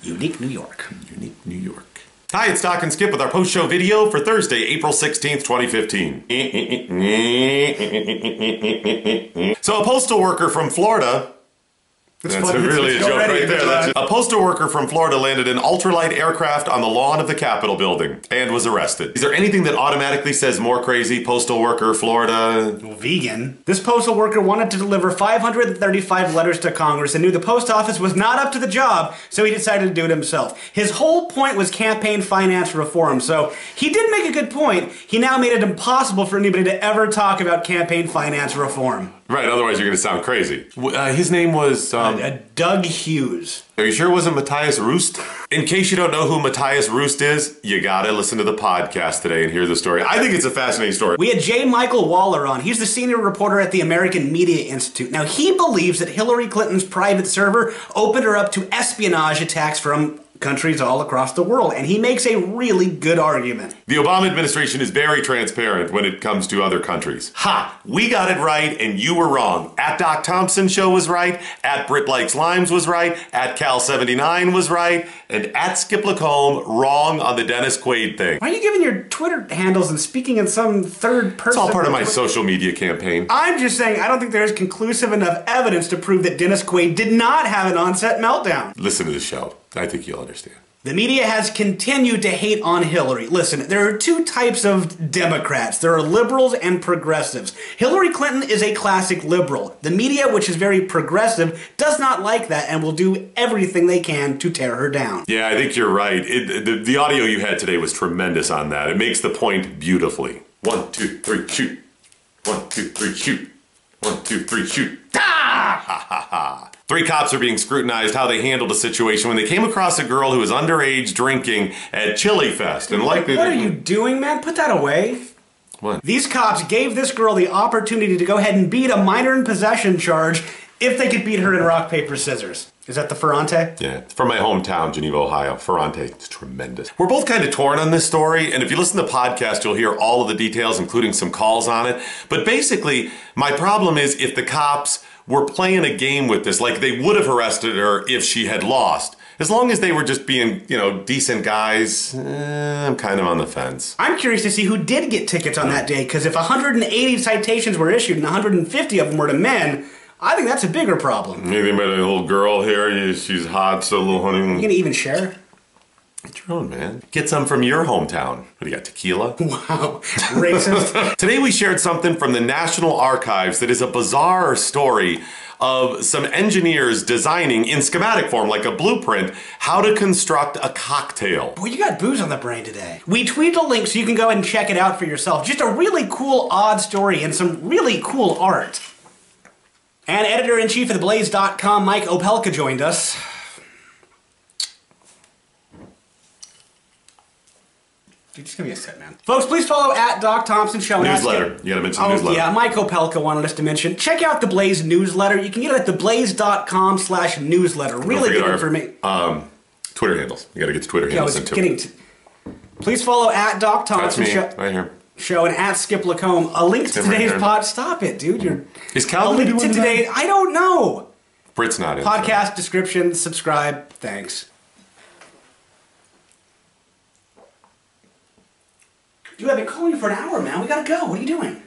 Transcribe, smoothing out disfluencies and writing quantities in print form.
Unique New York. Unique New York. Hi, it's Doc and Skip with our post-show video for Thursday, April 16th, 2015. So a postal worker from Florida... That's really a joke right there. A postal worker from Florida landed an ultralight aircraft on the lawn of the Capitol building and was arrested. Is there anything that automatically says more crazy? Postal worker, Florida? Well, vegan. This postal worker wanted to deliver 535 letters to Congress and knew the post office was not up to the job, so he decided to do it himself. His whole point was campaign finance reform, so he did make a good point. He now made it impossible for anybody to ever talk about campaign finance reform. Right, otherwise you're going to sound crazy. His name was... Doug Hughes. Are you sure it wasn't Matthias Roost? In case you don't know who Matthias Roost is, you gotta listen to the podcast today and hear the story. I think it's a fascinating story. We had J. Michael Waller on. He's the senior reporter at the American Media Institute. Now, he believes that Hillary Clinton's private server opened her up to espionage attacks from countries all across the world, and he makes a really good argument. The Obama administration is very transparent when it comes to other countries. Ha! We got it right, and you were wrong. At Doc Thompson Show was right, at Brit Likes Limes was right, at Cal79 was right, and at Skip Lacombe wrong on the Dennis Quaid thing. Why are you giving your Twitter handles and speaking in some third person? It's all part of my social media campaign. I'm just saying, I don't think there is conclusive enough evidence to prove that Dennis Quaid did not have an onset meltdown. Listen to the show. I think you'll understand. The media has continued to hate on Hillary. Listen, there are two types of Democrats. There are liberals and progressives. Hillary Clinton is a classic liberal. The media, which is very progressive, does not like that and will do everything they can to tear her down. Yeah, I think you're right. The audio you had today was tremendous on that. It makes the point beautifully. 1, 2, 3, shoot. 1, 2, 3, shoot. 1, 2, 3, shoot. Ah! Ha ha ha. 3 cops are being scrutinized how they handled a situation when they came across a girl who was underage drinking at Chili Fest. And likely what are you doing, man? Put that away. What? These cops gave this girl the opportunity to go ahead and beat a minor in possession charge if they could beat her in rock, paper, scissors. Is that the Ferrante? Yeah, it's from my hometown, Geneva, Ohio. Ferrante, it's tremendous. We're both kind of torn on this story, and if you listen to the podcast, you'll hear all of the details, including some calls on it. But basically, my problem is if the cops were playing a game with this, like they would have arrested her if she had lost. As long as they were just being, decent guys, I'm kind of on the fence. I'm curious to see who did get tickets on that day, because if 180 citations were issued and 150 of them were to men, I think that's a bigger problem. Anything about a little girl here? She's hot, so little honey. You gonna even share? Get your own, man. Get some from your hometown. What do you got, tequila? Wow, racist. Today we shared something from the National Archives that is a bizarre story of some engineers designing in schematic form, like a blueprint, how to construct a cocktail. Boy, you got booze on the brain today. We tweeted a link so you can go and check it out for yourself. Just a really cool, odd story and some really cool art. And editor-in-chief of TheBlaze.com, Mike Opelka, joined us. Dude, just give me a sec, man. Folks, please follow at Doc Thompson Show. Newsletter. You gotta mention newsletter. Yeah, Mike Opelka wanted us to mention. Check out the Blaze newsletter. You can get it at theblaze.com/newsletter. Really good information. Twitter handles. You gotta get the Twitter handles into it. Please follow at Doc Thompson Show. Right here. Show and at Skip Lacombe. A link to today's pod. Stop it, dude. Is Calvin a link to today? I don't know. Brit's not in. Podcast description. Subscribe. Thanks. Dude, I've been calling you for an hour, man. We gotta go. What are you doing?